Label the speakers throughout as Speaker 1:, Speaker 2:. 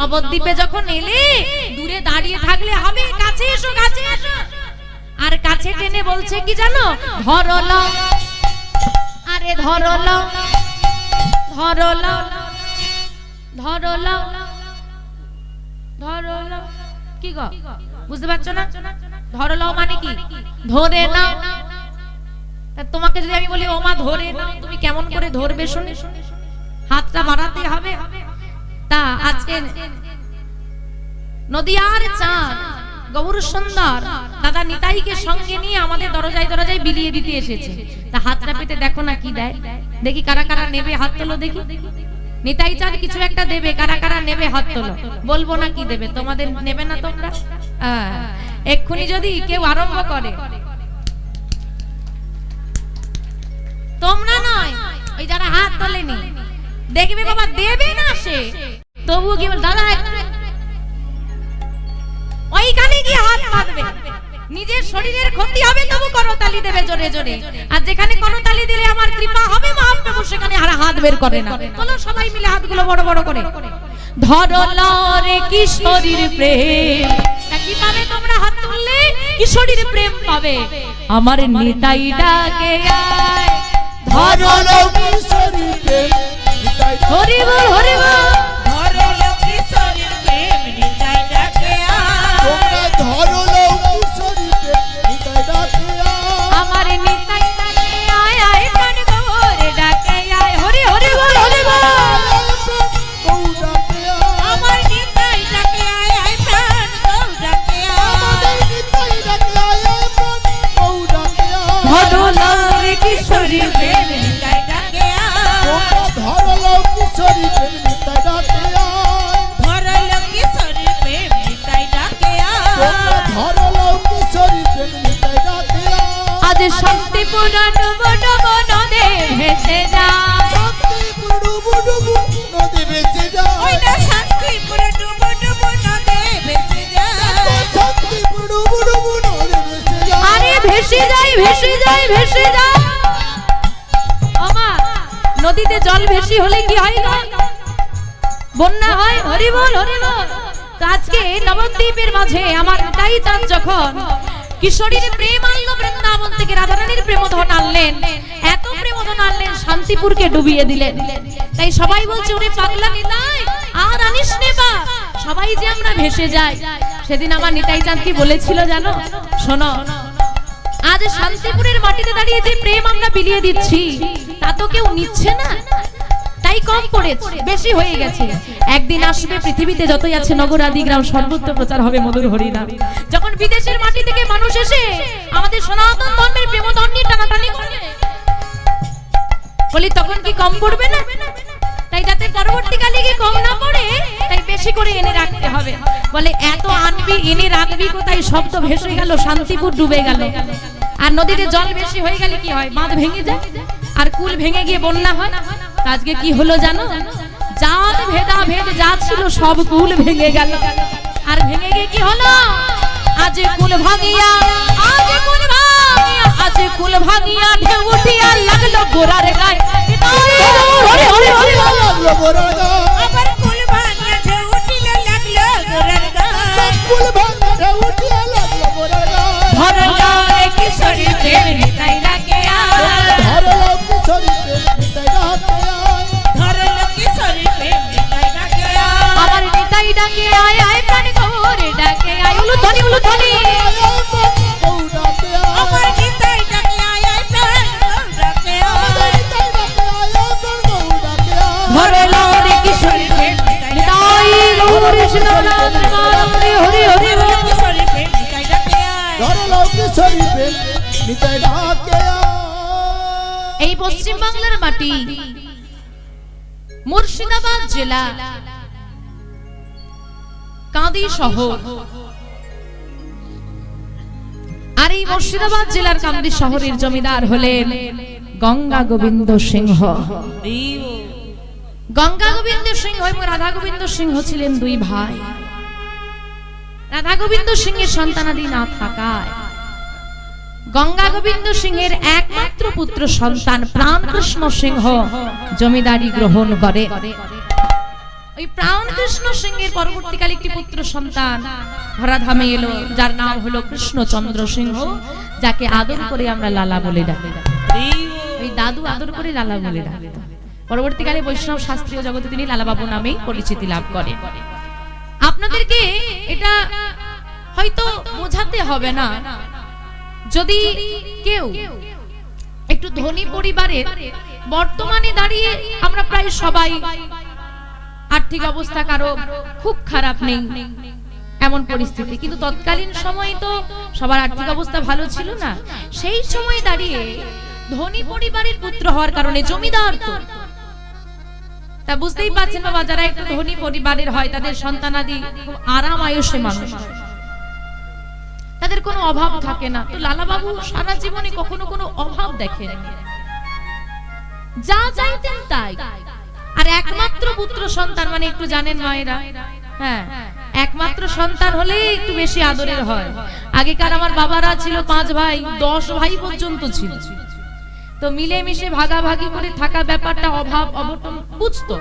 Speaker 1: নবদ্বীপে যখন এলে দূরে দাঁড়িয়ে থাকলে হবে, কাছে এসো কাছে এসো। আর কাছে টেনে বলছে কি জানো, ধরো লও, আরে ধরো লও, ধরো লও, ধরো লও, ধরো লও। কি গো বুঝতে পারছো না? ধরো লও মানে কি? ধরে নাও। তোমাকে যদি আমি বলি ও মা ধরে নাও, তুমি কেমন করে ধরবে শুনে? হাতটা বাড়াতে হবে। তা আজকে নদিয়ার চাঁদ গৌর সুন্দর দাদা নিতাইকে সঙ্গে নিয়ে আমাদের দরজায় দরজায় বিলিয়ে দিতে এসেছে। তা হাতটা পেতে দেখো না কি দেয়, দেখি কারা কারা নেবে, হাত তোলো দেখি। নিতাই চাঁদ কিছু একটা দেবে, কারা কারা নেবে হাত তোলো। বলবো না কি দেবে, তোমাদের নেবে না তোমরা? এক্ষুনি যদি কেউ আরম্ভ করে, তোমরা নয়, ওই যারা হাত তোলেনি দেখবে বাবা দেবে না সে, তবু কি বল দাদা ওইখানে গিয়ে হাত পাতবে। নিজের শরীরের ক্ষতি হবে তবু করতালি দেবে জোরে জোরে। আর যেখানে করতালি দিলে আমার কৃপা হবে মহাপ্রভু, সেখানে আর হাত বের করে না। চলো সবাই মিলে হাতগুলো বড় বড় করে ধরো লরে কিশোরীর প্রেম। কি পাবে তোমরা হাত তুললে? কিশোরীর প্রেম পাবে। আমার নিতাই ডাকে আয়, ধরো লো কিশোরীর প্রেম। হরি বল হরি বল,
Speaker 2: ধরো লো কিশোরীর প্রেম, নিতাই ডাকে আয়।
Speaker 3: তোমরা ধরো লো কিশোরীর প্রেম, নিতাই ডাকে আয়।
Speaker 1: আমার নিতাই ডাকে আয়, আয় প্রাণ গৌর ডাকে আয়। হরি হরি বল হরি বল,
Speaker 3: গৌর ডাকে আয়।
Speaker 2: আমার নিতাই ডাকে আয়, আয় প্রাণ গৌর ডাকে আয়।
Speaker 3: আমাদের নিতাই ডাকে আয়, আয় প্রাণ গৌর ডাকে আয়।
Speaker 1: ধরো লরে কিশোরীর প্রেম।
Speaker 2: নিতাই ডাকে আয়।
Speaker 3: তোমরা ধরো লো কিশোরীর প্রেম, নিতাই ডাকে আয়।
Speaker 2: ধরো লো কিশোরীর প্রেম, নিতাই ডাকে
Speaker 3: তোমরা
Speaker 2: আয়।
Speaker 3: ধরো লো কিশোরীর প্রেম, নিতাই ডাকে আয়।
Speaker 1: আজ শান্তিপুর ডুব ডুব নদে ভেসে যায়,
Speaker 3: শান্তিপুর ডুবু ডুবু নদী ভেসে
Speaker 2: ওই
Speaker 3: যায়।
Speaker 2: না শান্তিপুর ডুবো ডুবো নদে ভেসে যায়।
Speaker 3: শান্তিপুর ডুবু ডুবু নদী ভেসে যায়।
Speaker 1: আরে ভেসে যায় ভেসে যায় ভেসে যায়। ওমা নদীতে জল বেশি হলে কি হয় গো? বন্যা হয়। হরি বল হরি বল। তো আজকে নবদ্বীপের মাঝে আমার নিতাই চাঁদ যখন কিশোরীর প্রেম আনলো বৃন্দাবন থেকে, রাধারানীর প্রেমধন আনলেন, এত প্রেমধন আনলেন শান্তিপুরকে ডুবিয়ে দিলেন। তাই সবাই বলছে ওরে পাগলা নিতাই আর আনিস নে বা, সবাই যে আমরা ভেসে যাই। সেদিন আমার নিতাই চাঁদ কি বলেছিল জানো? শোনো, আজ শান্তিপুরের মাটিতে দাঁড়িয়ে যে প্রেম আমরা বিলিয়ে দিচ্ছি তা তো কেউ নিচ্ছে না, তাই কম পড়েছে, বেশি হয়ে গেছে। একদিন আসবে পৃথিবীতে যতই আছে নগর আদি গ্রাম সর্বত্র প্রচার হবে মধুর হরিনাম। যখন বিদেশের মাটি থেকে মানুষ এসে আমাদের সনাতন ধর্মের প্রেমধন নিয়ে টানাটানি করবে, বলি তখন কি কম পড়বে না? তাই যাতে পরবর্তীকালে কি কম না পড়ে, তাই বেশি করে এনে রাখতে হবে। বলে এত আনবি এনে রাখবি কোথায়? সব তো ভেসে গেল, শান্তিপুর ডুবে গেল। আর নদীতে জল বেশি হয়ে গেলে কি হয়? বাঁধ ভেঙে যায় আর কুল ভেঙে গিয়ে বন্যা হয়। আজকে কি হলো জানো? জাত ভেদা ভেদ যা ছিল সব কুল ভেঙে গেল। আর ভেঙে গিয়ে কি হলো? আজ কুল ভাঙিয়া, আজ কুল ভাঙিয়া, আজ কুল ভাঙিয়া ঢেউ উঠিয়া লাগলো গোরার গায়ে। হরি হরি হরি
Speaker 3: লাগলো গোরার গায়ে।
Speaker 2: আবার কুল ভাঙিয়া ঢেউ উঠিলে লাগলো গোরার গায়ে।
Speaker 3: কুল ভাঙিয়া ঢেউ উঠিয়া লাগলো গোরার গায়ে।
Speaker 1: ধরো লরে কিশোরীর প্রেম, নিতাই ডাকে আয়।
Speaker 3: ধরো লো কিশোরীর প্রেম, নিতাই ডাকে আয়।
Speaker 2: ধরো লো কিশোরীর প্রেম, নিতাই ডাকে আয়।
Speaker 1: আমার নিতাই ডাকে আয়, আয় প্রাণ গৌর ডাকে আয়। উলুধ্বনি উলুধ্বনি,
Speaker 3: গৌর ডাকে আয়।
Speaker 2: আমার নিতাই ডাকে আয়, আয় প্রাণ গৌর ডাকে
Speaker 3: আমাদের
Speaker 2: আয়।
Speaker 3: নিতাই ডাকে আয়, আয় প্রাণ গৌর ডাকে আয়।
Speaker 1: ধরো লরে কিশোরীর প্রেম, নিতাই গৌর কৃষ্ণ নাম হরি হরি হরি বল।
Speaker 2: কিশোরীর প্রেম, নিতাই ডাকে আয়।
Speaker 3: ধরো লো কিশোরীর প্রেম, নিতাই ডাকে আয়।
Speaker 1: এই পশ্চিম বাংলার মাটি, মুর্শিদাবাদ জেলা, কাঁদি শহর। আর এই মুর্শিদাবাদ জেলার কান্দি শহরের জমিদার হলেন গঙ্গা গোবিন্দ সিংহ। গঙ্গা গোবিন্দ সিংহ এবং রাধা গোবিন্দ সিংহ ছিলেন দুই ভাই। রাধা গোবিন্দ সিংহের সন্তানাদি না থাকায় গঙ্গা গোবিন্দ সিংহের একমাত্র পুত্র সন্তান প্রাণকৃষ্ণ সিংহ জমিদারি গ্রহণ করে। ওই প্রাণ কৃষ্ণ সিংহের পরবর্তীকালে একটি পুত্র সন্তান ধরাধামে এলো, যার নাম হলো কৃষ্ণচন্দ্র সিংহ, যাকে আদর করে আমরা লালা বলে ডাকি। ওই দাদু আদর করে লালা বলে ডাকি। পরবর্তীকালে বৈষ্ণব শাস্ত্রীয় জগতে তিনি লালাবাবু নামেই পরিচিতি লাভ করেন। আপনাদেরকে এটা হয়তো বোঝাতে হবে না, যদি কেউ একটু ধনী পরিবারের, বর্তমানে দাঁড়িয়ে আমরা প্রায় সবাই আর্থিক অবস্থা কারো খুব খারাপ নেই এমন পরিস্থিতি, কিন্তু তৎকালীন সময়ে তো সবার আর্থিক অবস্থা ভালো ছিল না। সেই সময় দাঁড়িয়ে ধনী পরিবারের পুত্র হওয়ার কারণে জমিদার তো তা বুঝতেই পারছেন বাবা, যারা একটু ধনী পরিবারের হয় তাদের সন্তানাদি খুব আরাম আয়ুষে মানুষ হয়, তাদের কোনো অভাব থাকে না। তো লালাবাবু সারা জীবনে কখনো কোনো অভাব দেখেন, যা চাইতেন তাই। আর একমাত্র পুত্র সন্তান মানে একটু জানেন মায়েরা, হ্যাঁ একমাত্র সন্তান হলে একটু বেশি আদরের হয়। আগেকার আমার বাবারা ছিল 5 ভাই, 10 ভাই পর্যন্ত ছিল, তো মিলেমিশে ভাগাভাগি করে থাকা ব্যাপারটা অভাব অবটন বুঝতো।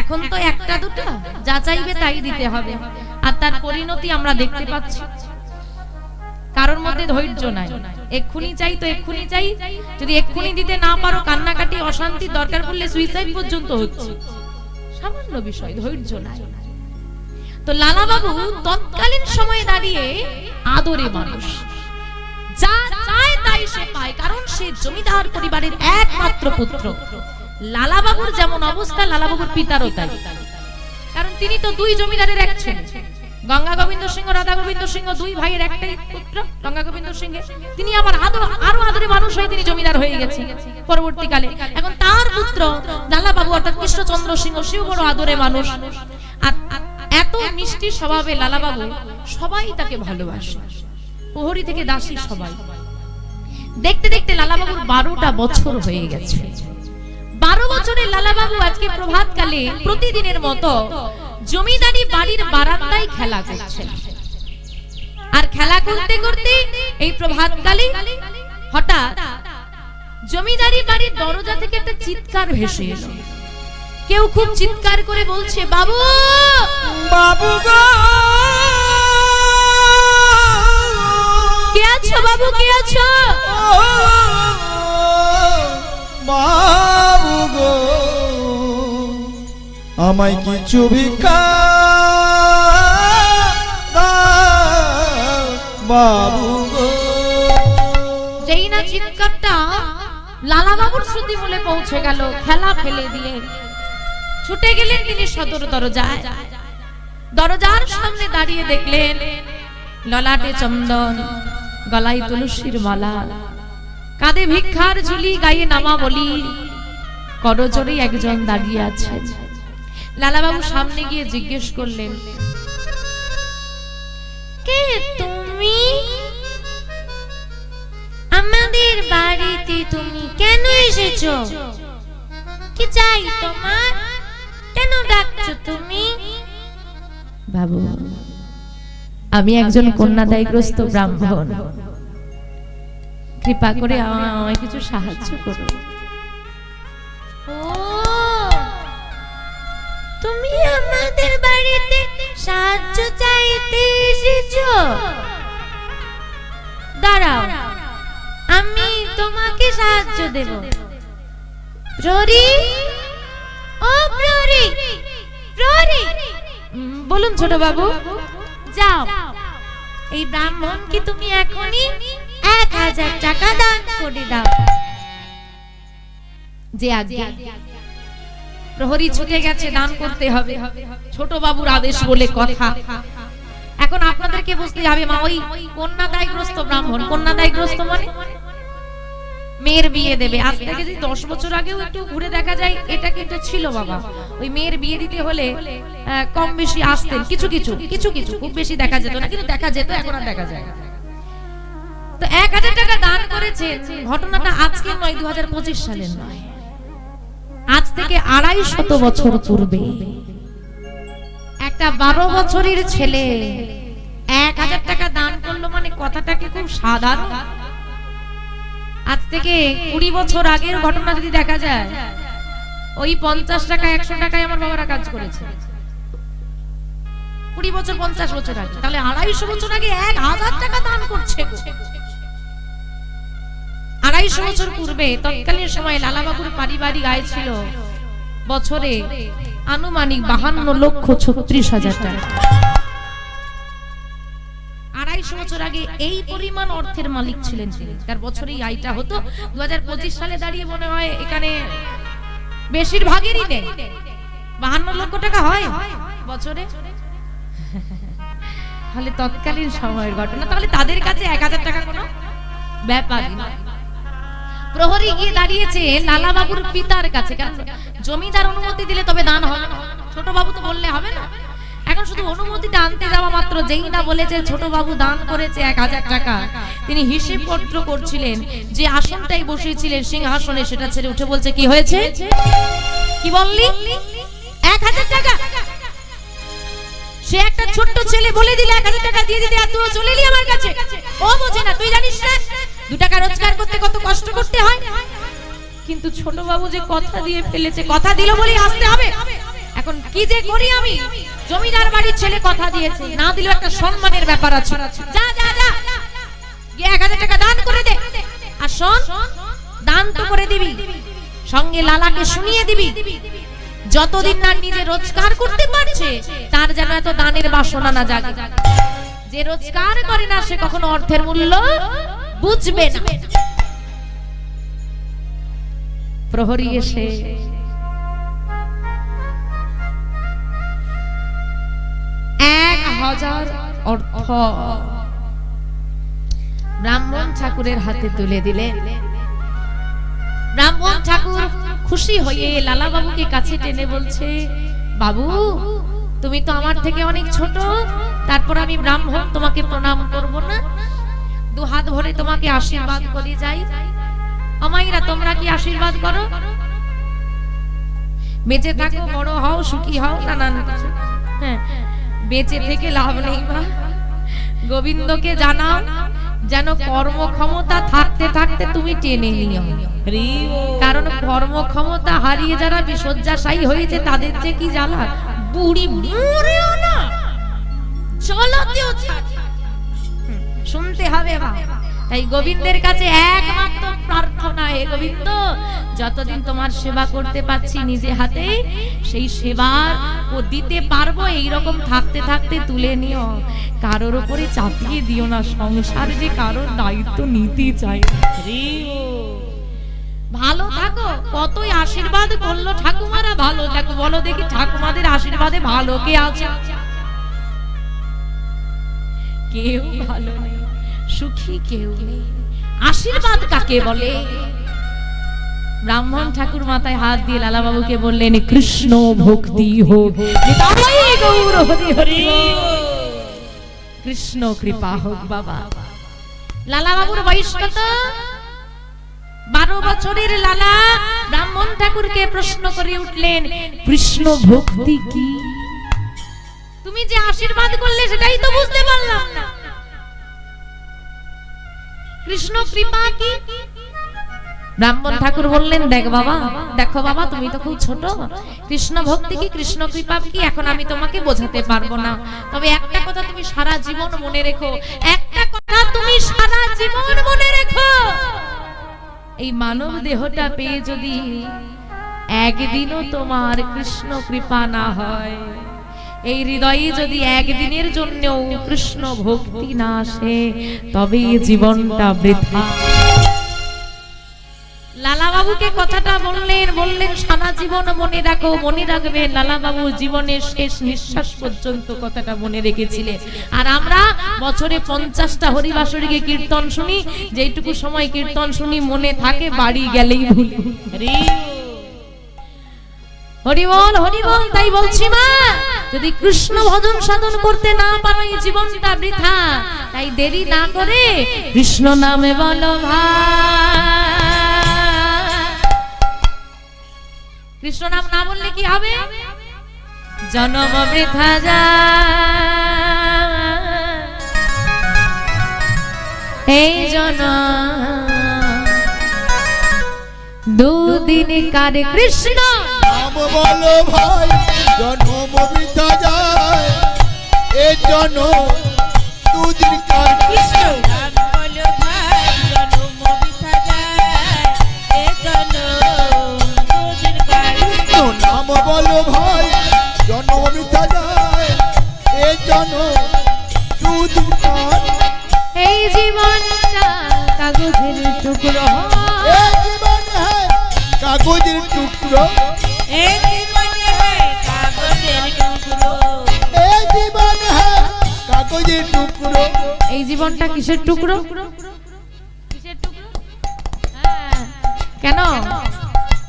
Speaker 1: এখন তো একটা দুটো, যা চাইবে তাই দিতে হবে, আর তার পরিণতি আমরা দেখতে পাচ্ছি। কারোর মধ্যে ধৈর্য নাই, এক্ষুনি চাই তো এক্ষুনি চাই, যদি এক্ষুনি দিতে না পারো কান্নাকাটি অশান্তি, দরকার পড়লে সুইসাইড পর্যন্ত হচ্ছে। সামান্য বিষয়, ধৈর্য নাই। তো লালাবাবু তৎকালীন সময়ে দাঁড়িয়ে আদরে মানুষ, যা চায় তাই সে পায়, কারণ সে জমিদার পরিবারের একমাত্র পুত্র। লালাবাবুর যেমন অবস্থা, লালাবাবুর পিতারও তাই, কারণ তিনি তো 2 জমিদারের এক ছেলে। গঙ্গা গোবিন্দ সিংহ, রাধা গোবিন্দ সিংহ 2 ভাইয়ের একটাই পুত্র গঙ্গা গোবিন্দ সিংহ। তিনি আবার আরো আদরে মানুষ হয়ে তিনি জমিদার হয়ে গেছেন পরবর্তীকালে। এখন তার পুত্র লালাবাবু অর্থাৎ কৃষ্ণচন্দ্র সিংহ, সেও বড় আদরে মানুষ। আর এত মিষ্টি স্বভাবে লালাবাবু, সবাই তাকে ভালোবাসে, প্রহরী থেকে দাসী সবাই। দেখতে দেখতে লালাবাবুর 12টা বছর হয়ে গেছে। 12 বছরের লালাবাবু আজকে প্রভাতকালে প্রতিদিনের মতো জমিদারি বাড়ির বারান্দায় খেলা করছেন। আর খেলা করতে করতে এই প্রভাতকালে হঠাৎ জমিদারি বাড়ির দরজা থেকে একটা চিৎকার ভেসে এলো। কেউ খুব চিৎকার করে বলছে, বাবু
Speaker 3: বাবু গো,
Speaker 1: কে আছো বাবু, কে আছো?
Speaker 3: বাবু গো, আমায় কিছু ভিক্ষা দাও বাবু গো।
Speaker 1: যেই না চিৎকারটা লালাবাবুর শ্রুতি মূলে পৌঁছে গেল, খেলা ফেলে দিয়ে ছুটে গেলেন তিনি সদর দরজায়। দরজার সামনে দাঁড়িয়ে দেখলেন ললাটে চন্দন, গলায় তুলসীর মালা, কাঁধে ভিক্ষার ঝুলি, গায়ে নামা বলি, করজোড়ে একজন দাঁড়িয়ে আছেন। লালাবাবু সামনে গিয়ে জিজ্ঞেস করলেন, কে তুমি? আমাদের বাড়িতে তুমি কেন এসেছো? কি চাই তোমার? কেন ডাকছো তুমি? বাবু, আমি একজন কন্যাদায়গ্রস্ত ব্রাহ্মণ, কৃপা করে আমায় কিছু সাহায্য করো। ও, তুমি আমাদের বাড়িতে সাহায্য চাইতে এসেছো? দাঁড়াও, আমি তোমাকে সাহায্য দেব। প্রহরী, ও প্রহরী, প্রহরী, বলুন ছোট বাবু, যাও এই ব্রাহ্মণকে তুমি এখনই 1000 টাকা দান করে দাও। যে আজ্ঞা। প্রহরী ছুটে গেছে, দান করতে হবে, ছোট বাবুর আদেশ বলে কথা। এখন আপনাদেরকে বুঝতে হবে, মা ওই কন্যাদায়গ্রস্ত ব্রাহ্মণ, কন্যাদায়গ্রস্ত মানে মেয়ের বিয়ে দেবে। আজ থেকে যদি 10 বছর আগেও একটু ঘুরে দেখা যায়, এটা কিন্তু ছিল বাবা। ওই মেয়ের বিয়ে দিতে হলে কম বেশি আসতেন, কিছু কিছু কিছু কিছু, খুব বেশি দেখা যেত না, কিন্তু দেখা যেত, এখন আর দেখা যায় না। তো 1000 টাকা দান করেছেন। ঘটনাটা আজকে নয়, 2025 সালের নয়, আজ থেকে 250 বছর পূর্বে একটা 12 বছরের ছেলে 1000 টাকা দান করলো, মানে কথাটা কি খুব সাধারণ? আজ থেকে 20 বছর আগের ঘটনা যদি দেখা যায়, ওই 50 টাকা 100 টাকায় আমার বাবারা কাজ করেছে 20 বছর 50 বছর আগে, তাহলে 250 বছর আগে 1000 টাকা দান করছে। 250 বছর পূর্বে তৎকালীন সময় লালাবাবুর পারিবারিক আয় ছিল বছরে আনুমানিক 52,36,000 টাকা। 250 বছর আগে এই পরিমাণ অর্থের মালিক ছিলেন তিনি। তার বছরেই আয়টা হতো 2025 সালে দাঁড়িয়ে মনে হয় এখানে বেশিরভাগেরই নেই 52 লক্ষ টাকা হয় বছরে। তাহলে তৎকালীন সময়ের ঘটনা, তাহলে তাদের কাছে 1000 টাকা কোনো ব্যাপার না। প্রহরী গিয়ে দাঁড়িয়েছে লালাবাবুর পিতার কাছে, কারণ জমিদার অনুমতি দিলে তবে দান হবে না, ছোট বাবু তো বললে হবে না। এখন শুধু অনুমতিটা আনতে যাওয়া মাত্র, যেই না বলেছে ছোট বাবু দান করেছে 1000 টাকা, তিনি হিসেব পত্র করছিলেন, যে আসনটাই বসেছিলেন সিংহাসনে সেটা ছেড়ে উঠে বলছে, কি হয়েছে, কি বললি, 1000 টাকা। সে একটা ছোট্ট ছেলে বলে দিলে 1000 টাকা দিয়ে দিতে, আর তুই চলে এলি আমার কাছে। ও বোঝে না, তুই জানিস না 2 টাকা রোজগার করতে কত কষ্ট করতে হয়। কিন্তু ছোট বাবু যে কথা দিয়ে ফেলেছে, কথা দিল বলেই আসতে হবে। এখন কি যে করি আমি, জমিদার বাড়ির ছেলে কথা দিয়েছে, না দিলেও একটা সম্মানের ব্যাপার আছে। যা যা যা গিয়ে 1000 টাকা দান করে দে। আর শোন, দান তো করে দিবি, সঙ্গে লালাকে শুনিয়ে দিবি, যতদিন না নিজে রোজগার করতে পারছে তার যেন এত দানের বাসনা না জাগে। যে রোজগার করে না সে কখনো অর্থের মূল্য বুঝবে না। প্রহরী এসে হাজার অর্থ ব্রাহ্মণ ঠাকুরের হাতে তুলে দিলেন। ব্রাহ্মণ ঠাকুর খুশি হয়ে লালা বাবুকে কাছে টেনে বলছে, বাবু তুমি তো আমার থেকে অনেক ছোট, তারপর আমি ব্রাহ্মণ, তোমাকে প্রণাম করব না, 2 হাত ভরে তোমাকে আশীর্বাদ করে যাই। আমাইরা তোমরা কি আশীর্বাদ করো, বেঁচে থাকো, বড় হও, সুখী হও, নানান কিছু। হ্যাঁ, বেঁচে থেকে লাভ নেই মা, গোবিন্দকে জানাও যেন কর্মক্ষমতা থাকতে থাকতে তুমি টেনে নিও। কারণ কর্মক্ষমতা হারিয়ে যারা বিসজ্জাশায়ী হয়েছে তাদের যে কি জ্বালা, বুড়ি মরেও না, চলতেও শুনতে হবে মা। তাই গোবিন্দের কাছে একমাত্র প্রার্থনা, হে গোবিন্দ যতদিন তোমার সেবা করতে পাচ্ছি নিজে হাতে, সেই সেবা ও দিতে পারবো, এইরকম থাকতে থাকতে তুলে নিও, কারোর উপরে চাপিয়ে দিও না। সংসার যে কারোর দায়িত্ব নিতে চাই। ভালো থাকো, কতই আশীর্বাদ করলো ঠাকুমারা, ভালো থাকো। বলো দেখি ঠাকুমাদের আশীর্বাদে ভালো কে আছে? কেউ ভালো নেই, সুখী কেউ নেই। আশীর্বাদ কাকে বলে? ব্রাহ্মণ ঠাকুর মাথায় হাত দিয়ে লালা বাবুকে বললেন, কৃষ্ণ ভক্তি হোক, কৃষ্ণ কৃপা হোক। বাবা লালা বাবুর বয়স কত? 12 বছরের লালা ব্রাহ্মণ ঠাকুরকে প্রশ্ন করে উঠলেন, কৃষ্ণ ভক্তি কি? তুমি যে আশীর্বাদ করলে সেটাই তো বুঝতে পারলাম না। কৃষ্ণ কৃপা কি? ব্রাহ্মণ ঠাকুর বললেন, দেখো বাবা তুমি তো খুব ছোট, কৃষ্ণ ভক্তি কি, কৃষ্ণ কৃপা কি এখন আমি তোমাকে বোঝাতে পারবো না। তবে একটা কথা তুমি সারা জীবন মনে রেখো, একটা কথা তুমি সারা জীবন মনে রেখো, এই মানব দেহটা পেয়ে যদি একদিনও তোমার কৃষ্ণ কৃপা না হয়, এই হৃদয়ে যদি একদিনের জন্যও কৃষ্ণ ভক্তি না আসে, তবে জীবনটা বৃথা। লালা বাবুকে কথাটা বললেন সারা জীবন মনে রাখো, মনে রাখবে। লালা বাবু জীবনের শেষ নিঃশ্বাস পর্যন্ত কথাটা মনে রেখেছিলেন। আর আমরা বছরে 50টা হরিবাসরীকে কীর্তন শুনি, যেইটুকু সময় কীর্তন শুনি মনে থাকে, বাড়ি গেলেই ভুলি। হরি বল হরি বল। তাই বলছি মা, যদি কৃষ্ণ ভজন সাধন করতে না পারো এই জীবনটা বৃথা। তাই দেরি না করে কৃষ্ণ নামে বলো ভাই। কৃষ্ণ নাম না বললে কি হবে? জন্ম বৃথা যায়, এই জন্ম দুদিন কারে কৃষ্ণ
Speaker 3: নাম বলো ভাই জন্ম বৃথা যায় এ জন্য দুদিন কার
Speaker 2: কৃষ্ণ নাম বলো ভাই জন্ম বৃথা যায় এ জনম দুদিন কার
Speaker 3: নাম বলো ভাই জন্ম বৃথা যায় এ জন্য দুদিন কার
Speaker 1: এই জীবনটা কাগজের টুকরো
Speaker 3: এ জীবন হ্যায় কাগজের টুকরো
Speaker 2: এ জীবনে হয় কাগজের টুকরো
Speaker 3: এ জীবন হ্যায় কাগজের টুকরো
Speaker 1: এই জীবনটা কিসের টুকরো কিসের টুকরো হ্যাঁ, কেন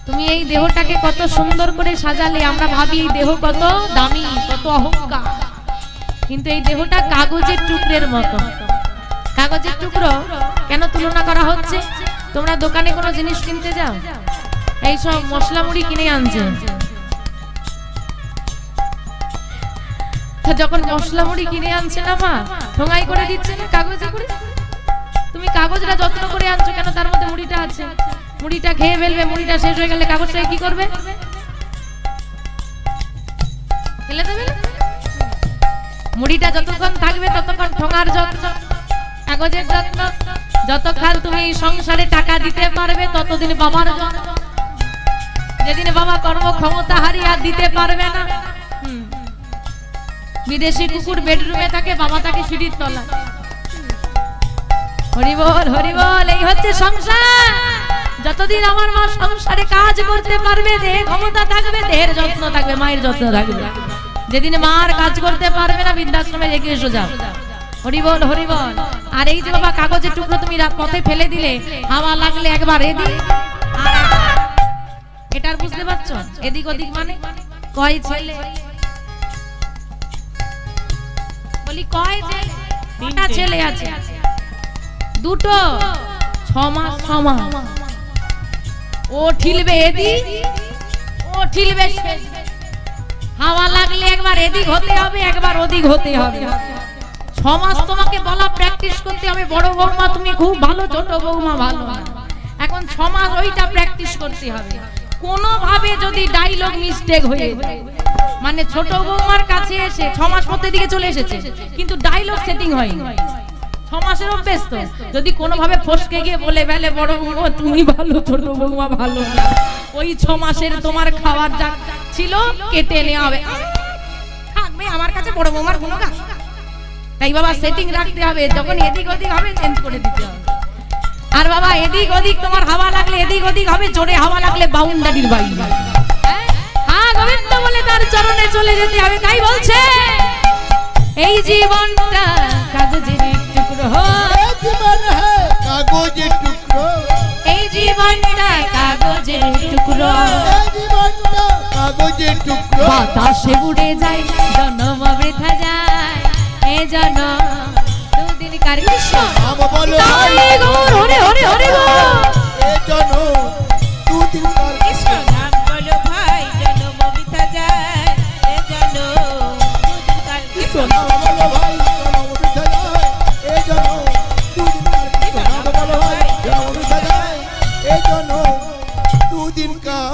Speaker 1: তুমি এই দেহটাকে কত সুন্দর করে সাজালে আমরা ভাবি এই দেহ কত দামি কত অহংকার কিন্তু এই দেহটা কাগজের টুকরের মতো কাগজের টুকরো কেন তুলনা করা হচ্ছে তোমরা দোকানে কোনো জিনিস কিনতে যাও এই সব মশলা মুড়ি কিনে আনছে তো যখন মশলা মুড়ি কিনে আনছে না মা ঠোঙাই করে দিচ্ছে না কাগজে করে তুমি কাগজটা যত্ন করে আনছো কেন তার মধ্যে মুড়িটা আছে মুড়িটা খেয়ে ফেলবে মুড়িটা শেষ হয়ে গেলে কাগজটাকে কি করবে ফেলে দেবে না? মুড়িটা যতক্ষণ থাকবে ততক্ষণ ঠোঙার যত্ন কাগজের যত্ন যতক্ষণ তুমি সংসারে টাকা দিতে পারবে ততদিন বাবার যত্ন যেদিন বাবা কর্মক্ষমতা হারিয়ে আর দিতে পারবে না বিদেশি কুকুর বেডরুমে থাকে বাবা তাকে সিঁড়ির তলা হরি বল এই হচ্ছে সংসার যতদিন আমার মা সংসারে কাজ করতে পারবে দেহে ক্ষমতা থাকবে দেহের যত্ন থাকবে মায়ের যত্ন থাকবে যেদিন মার কাজ করতে পারবে না বৃদ্ধাশ্রমে রেখে এসো যাও হরি বল আর এই যে বাবা কাগজের টুকরো তুমি পথে ফেলে দিলে হাওয়া লাগলে একবার এদিক আর একবার এটার বুঝতে পারছো এদিক ওদিক মানে কয় ছেলে বলি কয় ছেলে কয়টা ছেলে আছে দুটো 6 মাস 6 মাস ও ঠিলবে এদিক ও ঠিলবে হাওয়া লাগলে একবার এদিক হতে হবে একবার ওদিক হতে হবে 6 মাস তোমাকে বলা প্র্যাকটিস করতে হবে বড় বৌমা তুমি খুব ভালো ছোট বৌমা ভালো এখন 6 মাস ওইটা প্র্যাকটিস করতে হবে কোনো ভাবে যদি ডায়লগ মিস্টেক হয়ে যায় মানে ছোট বৌমার কাছে এসে 6 মাস মধ্যে দিকে চলে এসেছে কিন্তু ডায়লগ সেটিং হয়নি 6 মাসের অভ্যেস তো যদি কোনো ভাবে ফসকে গিয়ে বলে ফেলে বড় বৌমা তুমি ভালো ছোট বৌমা ভালো না ওই 6 মাসের তোমার খাবার যা ছিল কেটে নেওয়া হবে থাকবে আমার কাছে বড় বৌমার কোনো কাজ তাই বাবা সেটিং রাখতে হবে যখন এদিক ওদিক হবে চেঞ্জ করে দিতে হবে আর বাবা এদিক ওদিক তোমার হাওয়া লাগলে এদিক ওদিক হবে জোরে হাওয়া লাগলে বাউন্ডারির বাইরে হ্যাঁ গোবিন্দ বলে তার চরণে চলে যেতে হবে তাই বলছে এই জীবনটা কাগজের টুকরো
Speaker 3: এ জীবন হ্যায় কাগজের টুকরো
Speaker 1: এই জীবনটা কাগজের টুকরো
Speaker 3: এ জীবনটা কাগজের টুকরো
Speaker 1: বাতাসে উড়ে যায় জন্ম বৃথা যায় এ জন্ম দুদিন কার কৃষ্ণ
Speaker 3: নাম বলো ভাই
Speaker 1: তাই গৌর হরে বল
Speaker 3: এ জন্য দুদিন কার
Speaker 2: কৃষ্ণ নাম বলো ভাই জন্ম বৃথা যায় এ জনম দুদিন কার কৃষ্ণ
Speaker 3: নাম বলো ভাই জন্ম বৃথা যায় এ জন্য দুদিন কার নাম বলো ভাই জন্ম বৃথা যায় এ জন্য দুদিন কার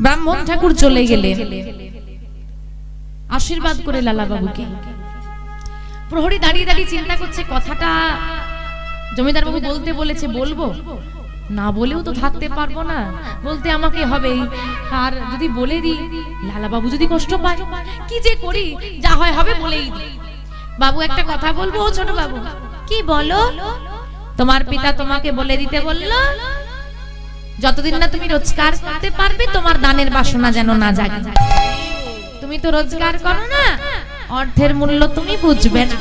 Speaker 1: ব্রাহ্মণ ঠাকুর চলে গেলেন আশীর্বাদ করে লালা বাবুকে প্রহরী দাঁড়িয়ে দাঁড়িয়ে চিন্তা করছে কথাটা জমিদার বাবু বলতে বলেছে বলবো না বলেও তো থাকতে পারবো না বলতে আমাকে হবেই আর যদি বলে দিই লালা বাবু যদি কষ্ট পায় কি যে করি যা হয় হবে বলেই দিই বাবু একটা কথা বলবো ও ছোট বাবু কি বলো তোমার পিতা তোমাকে বলে দিতে বললো যতদিন না তুমি রোজগার করতে পারবে তোমার দানের বাসনা যেন না জাগে তুমি তো রোজগার করো না অর্থের মূল্য তুমি বুঝবে না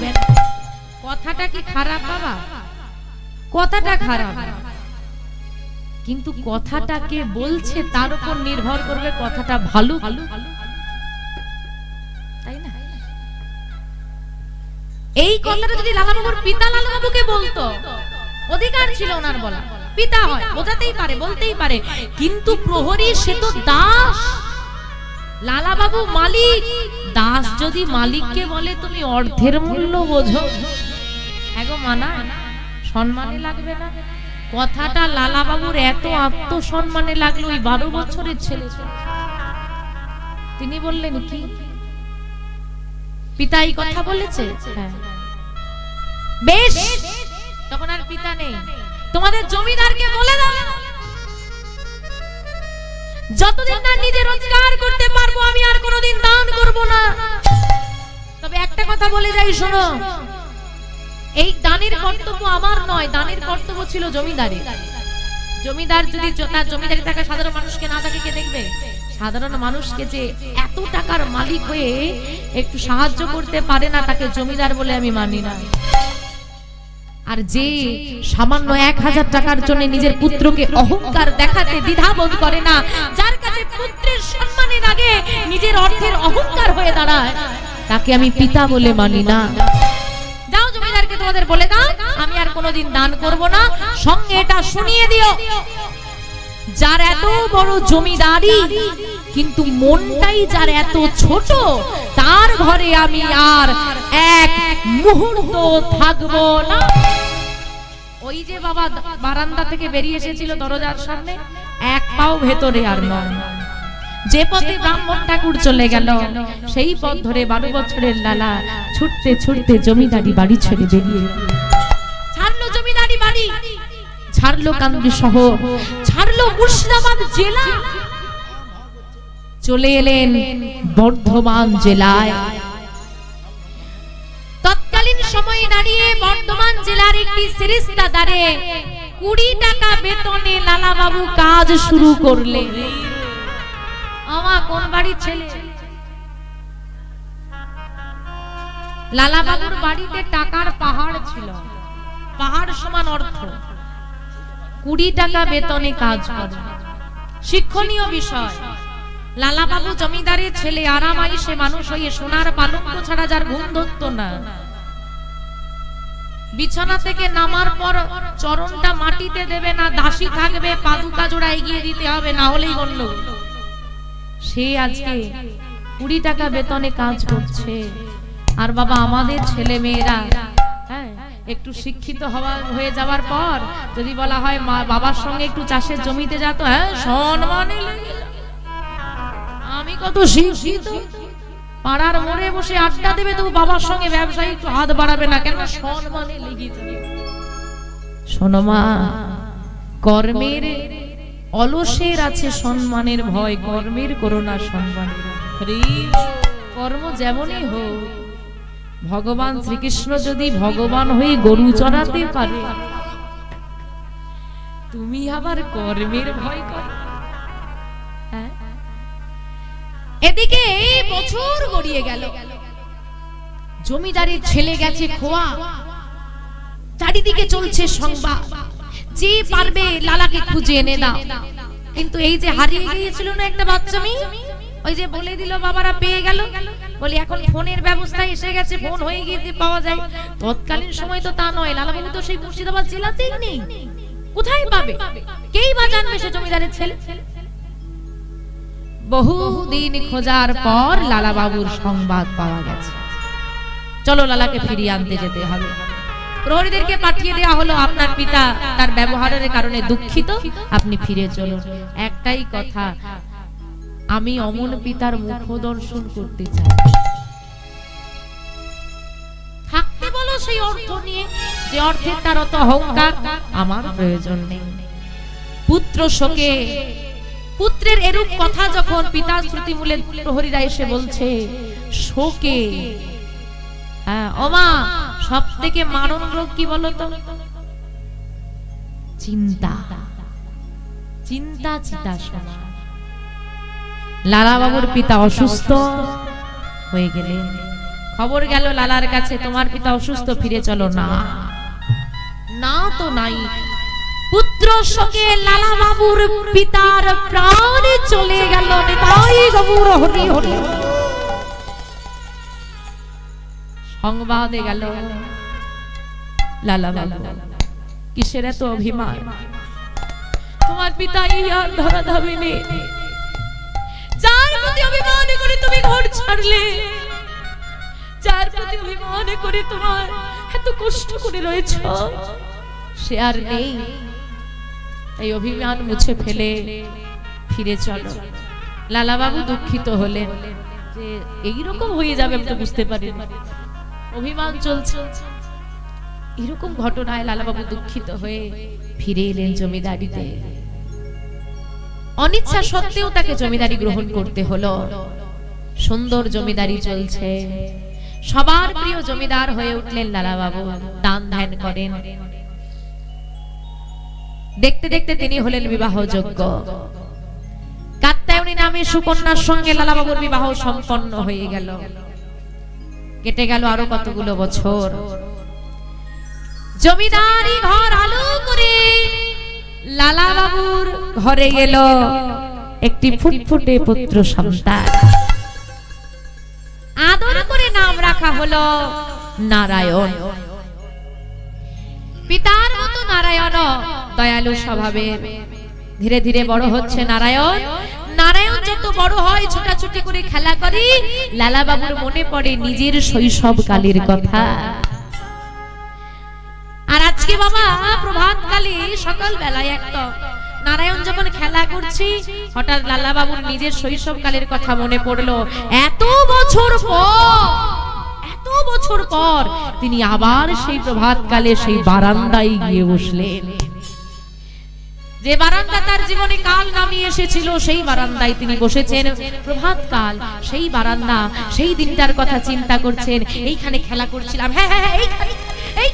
Speaker 1: কথাটা কি খারাপ বাবা কথাটা খারাপ কিন্তু কথাটাকে বলছে তার উপর নির্ভর করবে কথাটা ভালো তাই না এই কথাটা যদি লালাবাবুর পিতা লালাবাবুকে বলতো অধিকার ছিল ওনার বলা পিতা হয় বোঝাতেই পারে বলতেই পারে কিন্তু প্রহরী সে তো দাস লালাবাবু মালিক দাস যদি মালিককে বলে তুমি অর্থের মূল্য বোঝো এগো মানা সম্মানে লাগবে না কথাটা লালা বাবুর এত আত্মসম্মানে লাগলো ওই 12 বছরের ছেলে। তিনি বললেন কি পিতা এই কথা বলেছে? হ্যাঁ। বেশ, তখন আর পিতা নেই, তোমাদের জমিদারকে বলে দাও যতদিন না নিজে রোজগার করতে পারবো আমি আর কোনোদিন দান করব না। তবে একটা কথা বলে যাই, শোনো, এই দানের কর্তব্য আমার নয়, দানের কর্তব্য ছিল জমিদারের। জমিদার যদি তার জমিদারি থাকা সাধারণ মানুষকে না দেখে কে দেখবে? সাধারণ মানুষকে যে এত টাকার মালিক হয়ে একটু সাহায্য করতে পারে না তাকে জমিদার বলে আমি মানি না। আর যে সামান্য 1000 টাকার জন্য নিজের পুত্রকে অহংকার দেখাতে দ্বিধাবোধ করে না, যার কাছে পুত্রের সম্মানের আগে নিজের অর্থের অহংকার হয়ে দাঁড়ায়, তাকে আমি পিতা বলে মানি না। যাও জমিদারকে তোমাদের বলে দাও আমি আর কোনোদিন দান করব না। সঙ্গে এটা শুনিয়ে দিও, যার এত বড় জমিদারি কিন্তু মনটাই যার এত ছোট, তার ঘরে আমি আর এক মুহূর্ত থাকবো না। ওই যে বাবা বারান্দা থেকে বেরিয়ে এসেছিল দরজার সামনে, এক পাও ভেতরে আর নয়। যে পথে ব্রাহ্মণ ঠাকুর চলে গেল সেই পথ ধরে 12 বছরের লালা ছুটতে ছুটতে জমিদারি বাড়ি ছেড়ে বেরিয়ে ছাড়লো। জমিদারি বাড়ি ছাড়লো, কান্দি শহর ছাড়লো, মুর্শিদাবাদ জেলা, চলে এলেন বর্ধমান জেলায়। তৎকালীন সময়ে দাঁড়িয়ে বর্ধমান জেলার একটি সিরিস্তাদারে 20 টাকা বেতনে লালা বাবু কাজ শুরু করলেন। আমার কোন বাড়ির ছেলে? লালা বাবুর বাড়িতে টাকার পাহাড় ছিল, পাহাড় সমান অর্থ। 20 টাকা বেতনে কাজ করে। শিক্ষণীয় বিষয়, লালা বাবু জমিদারের ছেলে, আরামাইশে মানুষ হয়ে সোনার পালঙ্ক ছাড়া যার ঘুম ধরতো না। বিছানা থেকে নামার পর চরণটা মাটিতে দেবে না, দাসী থাকবে, পাদুকা জোড়া এগিয়ে দিতে হবে, না হলেই গন্ডগোল। সে আজকে 20 টাকা বেতনে কাজ করছে। আর বাবা আমাদের ছেলে মেয়েরা একটু শিক্ষিত হয়ে যাওয়ার পর যদি বলা হয় মা বাবার সঙ্গে একটু চাষের জমিতে যেত, সম্মানে আমি কত শিক্ষিত, পাড়ার মোড়ে বসে আড্ডা দেবে, তবু বাবার সঙ্গে ব্যবসায়ী একটু হাত বাড়াবে না, কেন? সম্মানে লেগে যাবে। শোনো মা, কর্মের অলসের আছে সম্মানের ভয়, কর্মের করোনা সম্মানের। কর্ম যেমনই হোক, ভগবান শ্রীকৃষ্ণ যদি ভগবান হয়ে গরু চড়াতে পারে, তুমি আবার কর্মের ভয় করো? এদিকে বছর গড়িয়ে গেল, জমিদারের ছেলে গেছে খোয়া, চারিদিকে চলছে সংবাদ, যে পারবে লালাকে খুঁজে এনে দাও। কিন্তু এই যে হারিয়ে গিয়েছিল না একটা বাচ্চা মেয়ে, ওই যে বলে দিল বাবারা পেয়ে গেল, বলি এখন ফোনের ব্যবস্থা এসে গেছে, ফোন হয়ে গিয়ে পাওয়া যায়। তৎকালীন সময় তো তা নয়, লালাবাবু তো সেই মুর্শিদাবাদ জেলাতেই নেই, কোথায় পাবে? কেই বা জানবে সে জমিদারের ছেলে? বহুদিন খোঁজার পর লালা বাবুর সংবাদ পাওয়া গেছে, চলো লালাকে ফিরিয়ে আনতে যেতে হবে। প্রহরীদেরকে পাঠিয়ে দেওয়া হলো, আপনার পিতা তার ব্যবহারের কারণে দুঃখিত, আপনি ফিরে চলুন। একটাই কথা, আমি অমন পিতার মুখ দর্শন করতে চাই। থাকতে বলো সেই অর্থ নিয়ে, যে অর্থের তার অত অহংকার, আমার প্রয়োজন নেই। পুত্র শোকে, পুত্রের এরূপ কথা যখন পিতার শ্রুতিমূলে প্রহরীরা এসে বলছে, শোকে, ওমা সব থেকে মারণ রোগ কি বলতো? চিন্তা। চিন্তা চিতা সমান। লালা বাবুর পিতা অসুস্থ হয়ে গেলেন, খবর গেল লালার কাছে, তোমার পিতা অসুস্থ, ফিরে চলো। না না তো নাই, পুত্র শোকে লালা বাবুর পিতার প্রাণ চলে গেল। নিতাই গৌর হরি হরি। সংবাদে গেল, লালা বাবু কিসের এত অভিমান? তোমার পিতা আর ধরা ধাবি নেই, যার প্রতি অভিমান করে তুমি ঘর ছাড়লে, যার প্রতি অভিমান করে তোমার এত কষ্ট করে রয়েছ, সে আর নেই। এই অভিমান মুছে ফেলে ফিরে চলো। লালা বাবু দুঃখিত হলেন যে এইরকম হয়ে যাবে, আমি তো বুঝতে পারিনি, অভিমান চলছে। এরকম ঘটনায় লালা বাবু দুঃখিত হয়ে ফিরে এলেন জমিদারিতে। অনিচ্ছা সত্ত্বেও তাকে জমিদারি গ্রহণ করতে হলো। সুন্দর জমিদারি চলছে, সবার প্রিয় জমিদার হয়ে উঠলেন লালা বাবু, দান ধ্যান করেন। দেখতে দেখতে তিনি হলেন বিবাহযোগ্য। কাত্যায়নী নামে সুকন্যার সঙ্গে লালা বাবুর বিবাহ সম্পন্ন হয়ে গেল। কেটে গেল আরো কতগুলো বছর। জমিদারি ঘর আলো করে লালা বাবুর ঘরে গেল একটি ফুটফুটে পুত্র সন্তান। আদর করে নাম রাখা হলো নারায়ণ। পিতার মতো নারায়ণ দয়ালু স্বভাবের। ধীরে ধীরে বড় হচ্ছে নারায়ণ। নারায়ণ যত বড় হয়, ছোটাছুটি করে খেলা করে, লালা বাবুর মনে পড়ে নিজের শৈশবকালের কথা। আর আজকে বাবা প্রভাতকালে সকাল বেলায় একটা নারায়ণ যখন খেলা করছি, হঠাৎ লালা বাবুর নিজের শৈশবকালের কথা মনে পড়লো। এত বছর পর তিনি আবার সেই প্রভাতকালে সেই বারান্দায় গিয়ে বসলেন। যে বারান্দা তার জীবনে কাল নামিয়ে এসেছিল, সেই বারান্দায় তিনি বসেছেন। প্রভাতকাল, সেই বারান্দা, সেই দিনটার কথা চিন্তা করছেন। এইখানে খেলা করছিলাম, হ্যাঁ হ্যাঁ এইখানে